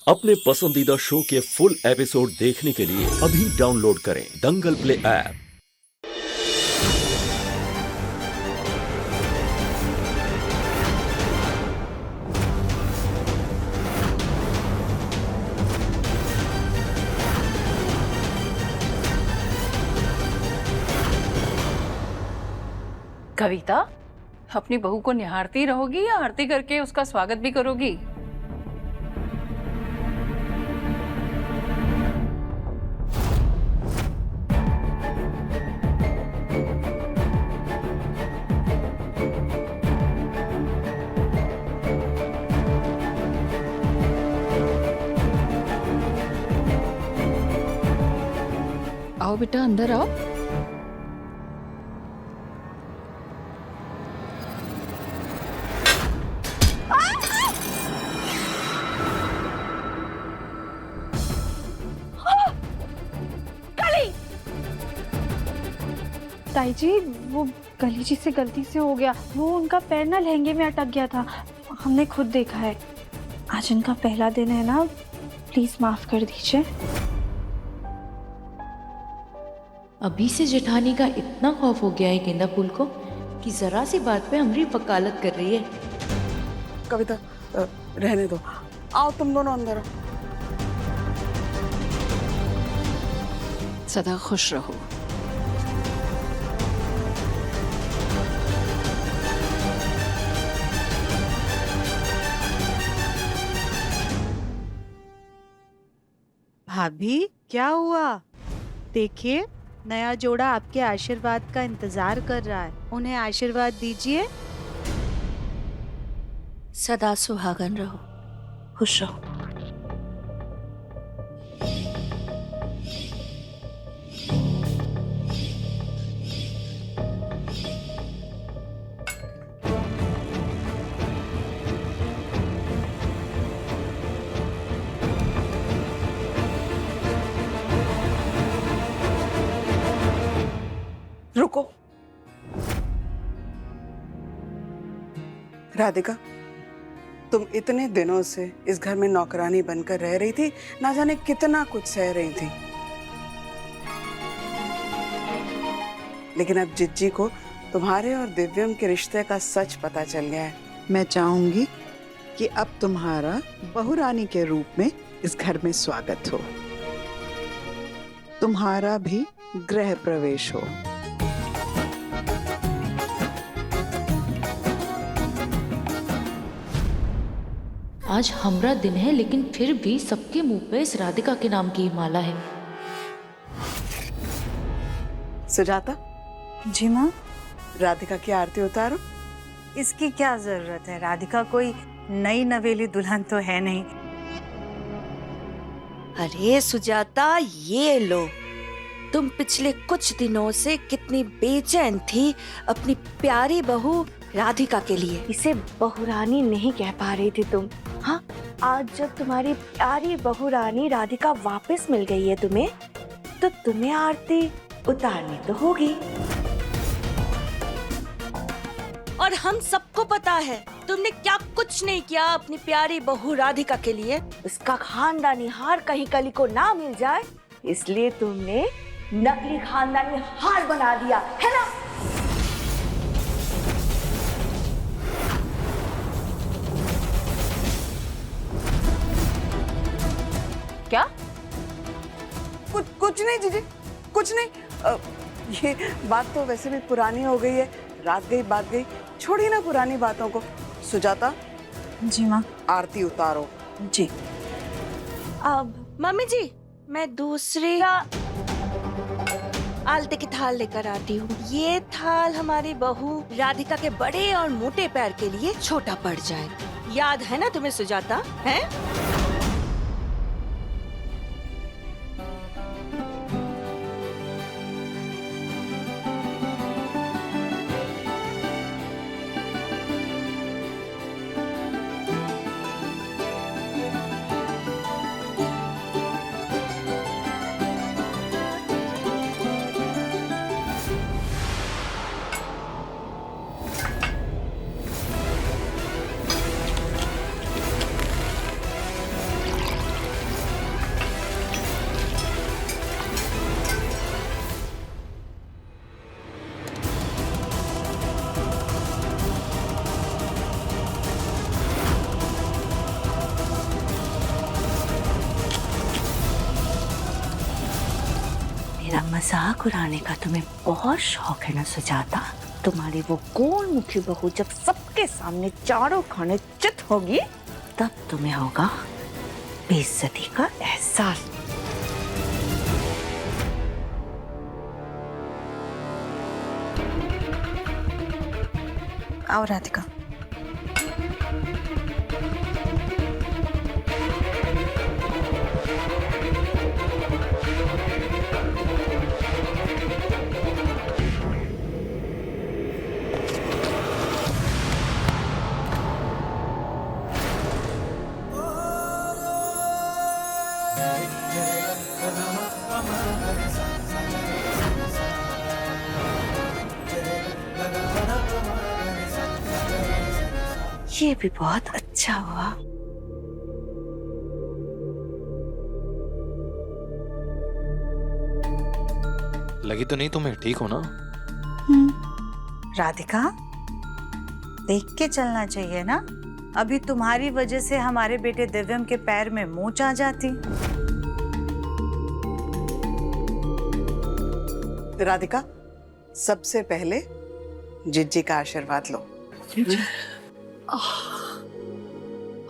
अपने पसंदीदा शो के फुल एपिसोड देखने के लिए अभी डाउनलोड करें दंगल प्ले ऐप। कविता, अपनी बहू को निहारती रहोगी या आरती करके उसका स्वागत भी करोगी? आओ बेटा, अंदर आओ। ताई जी, वो गली जी से गलती से हो गया। वो उनका पैर ना लहंगे में अटक गया था, हमने खुद देखा है। आज उनका पहला दिन है ना, प्लीज माफ कर दीजिए। अभी से जेठानी का इतना खौफ हो गया है गेंदा फूल को कि जरा सी बात पे हमारी वकालत कर रही है। कविता, रहने दो, आओ तुम दोनों अंदर आओ। सदा खुश रहो। भाभी, क्या हुआ? देखिए, नया जोड़ा आपके आशीर्वाद का इंतजार कर रहा है। उन्हें आशीर्वाद दीजिए। सदा सुहागन रहो, खुश रहो। रुको, राधिका, तुम इतने दिनों से इस घर में नौकरानी बनकर रह रही थी, ना जाने कितना कुछ सह रही थी, लेकिन अब जिज्जी को तुम्हारे और दिव्यम के रिश्ते का सच पता चल गया है। मैं चाहूंगी कि अब तुम्हारा बहुरानी के रूप में इस घर में स्वागत हो, तुम्हारा भी गृह प्रवेश हो। आज हमारा दिन है, लेकिन फिर भी सबके मुंह पे इस राधिका के नाम की माला है। सुजाता, जी माँ। राधिका की आरती उतारो। इसकी क्या जरूरत है? राधिका कोई नई नवेली दुल्हन तो है नहीं। अरे सुजाता, ये लो। तुम पिछले कुछ दिनों से कितनी बेचैन थी अपनी प्यारी बहू राधिका के लिए। इसे बहुरानी नहीं कह पा रही थी तुम। हाँ, आज जब तुम्हारी प्यारी बहुरानी राधिका वापस मिल गई है तुम्हें, तो तुम्हें आरती उतारनी तो होगी। और हम सबको पता है तुमने क्या कुछ नहीं किया अपनी प्यारी बहू राधिका के लिए। उसका खानदानी हार कहीं कली को ना मिल जाए, इसलिए तुमने नकली खानदानी हार बना दिया है ना। क्या? कुछ नहीं जीजी, कुछ नहीं। ये बात तो वैसे भी पुरानी हो गई है, रात गई बात गई, छोड़िए ना पुरानी बातों को। सुजाता जी माँ। आरती उतारो। जी। अब मम्मी जी, मैं दूसरी आलते की थाल लेकर आती हूँ। ये थाल हमारी बहू राधिका के बड़े और मोटे पैर के लिए छोटा पड़ जाए। याद है ना तुम्हें सुजाता? है? मेरा मजाक उड़ाने का तुम्हें बहुत शौक है ना सुजाता। तुम्हारी वो गोल मुखी बहू जब सबके सामने चारों खाने चित होगी तब तुम्हें होगा बेइज्जती का एहसास। आओ राधिका। ये भी बहुत अच्छा हुआ। लगी तो नहीं तुम्हें? ठीक हो ना? राधिका, देख के चलना चाहिए ना। अभी तुम्हारी वजह से हमारे बेटे दिव्यम के पैर में मोच आ जाती। राधिका, सबसे पहले जिज्जी का आशीर्वाद लो।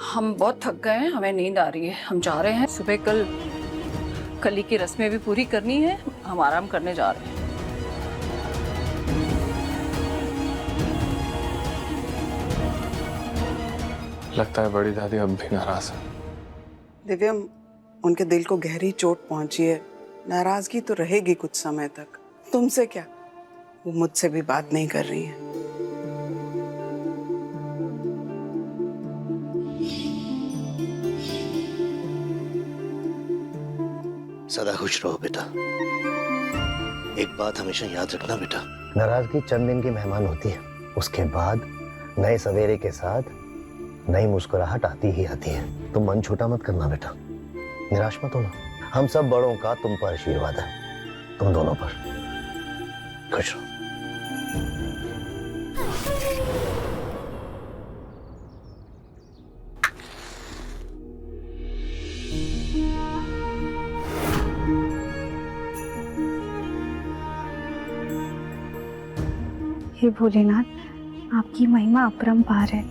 हम बहुत थक गए हैं, हमें नींद आ रही है, हम जा रहे हैं। सुबह कली की रस्में भी पूरी करनी है, हम आराम करने जा रहे हैं। लगता है बड़ी दादी अब भी नाराज है। दिव्यम, उनके दिल को गहरी चोट पहुंची है, नाराजगी तो रहेगी कुछ समय तक। तुमसे क्या, वो मुझसे भी बात नहीं कर रही है। सदा खुश रहो बेटा। एक बात हमेशा याद रखना बेटा, नाराजगी चंद दिन की मेहमान होती है, उसके बाद नए सवेरे के साथ नई मुस्कुराहट आती ही आती है। तुम मन छोटा मत करना बेटा, निराश मत होना। हम सब बड़ों का तुम पर आशीर्वाद है, तुम दोनों पर। खुश रहो। हे भोलेनाथ, आपकी महिमा अपरंपार है।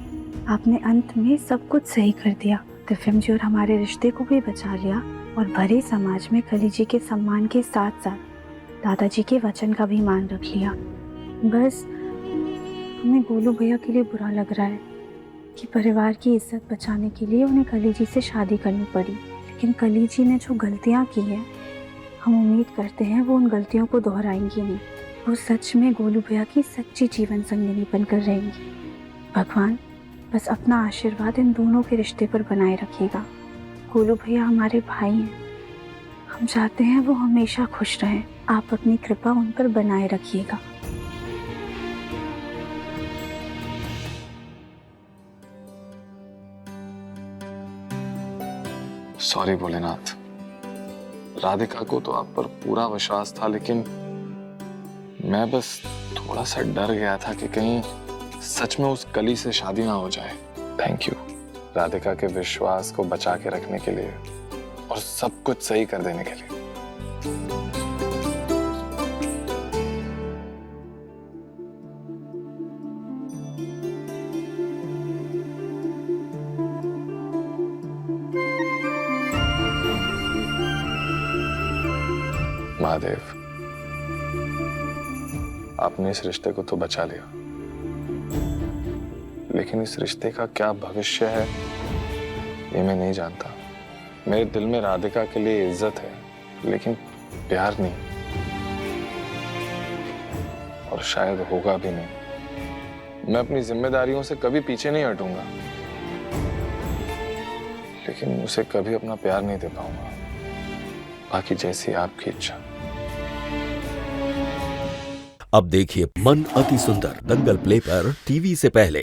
आपने अंत में सब कुछ सही कर दिया। दिव्यम जी और हमारे रिश्ते को भी बचा लिया और भरे समाज में कली जी के सम्मान के साथ साथ दादाजी के वचन का भी मान रख लिया। बस हमें गोलू भैया के लिए बुरा लग रहा है कि परिवार की इज्जत बचाने के लिए उन्हें कली जी से शादी करनी पड़ी। लेकिन कली जी ने जो गलतियाँ की हैं, हम उम्मीद करते हैं वो उन गलतियों को दोहराएंगी नहीं। वो सच में गोलू भैया की सच्ची जीवन संगिनी बनकर रहेंगी। भगवान बस अपना आशीर्वाद इन दोनों के रिश्ते पर बनाए रखिएगा। गोलू भैया हमारे भाई हैं, हम चाहते हैं वो हमेशा खुश रहें। आप अपनी कृपा उन पर बनाए रखिएगा। सॉरी भोलेनाथ, राधिका को तो आप पर पूरा विश्वास था, लेकिन मैं बस थोड़ा सा डर गया था कि कहीं सच में उस कली से शादी ना हो जाए। थैंक यू राधिका के विश्वास को बचा के रखने के लिए और सब कुछ सही कर देने के लिए। महादेव, आपने इस रिश्ते को तो बचा लिया, लेकिन इस रिश्ते का क्या भविष्य है ये मैं नहीं जानता। मेरे दिल में राधिका के लिए इज्जत है, लेकिन प्यार नहीं, और शायद होगा भी नहीं। मैं अपनी जिम्मेदारियों से कभी पीछे नहीं हटूंगा, लेकिन उसे कभी अपना प्यार नहीं दे पाऊंगा। बाकी जैसी आपकी इच्छा। अब देखिए मन अति सुंदर दंगल प्ले पर टीवी से पहले।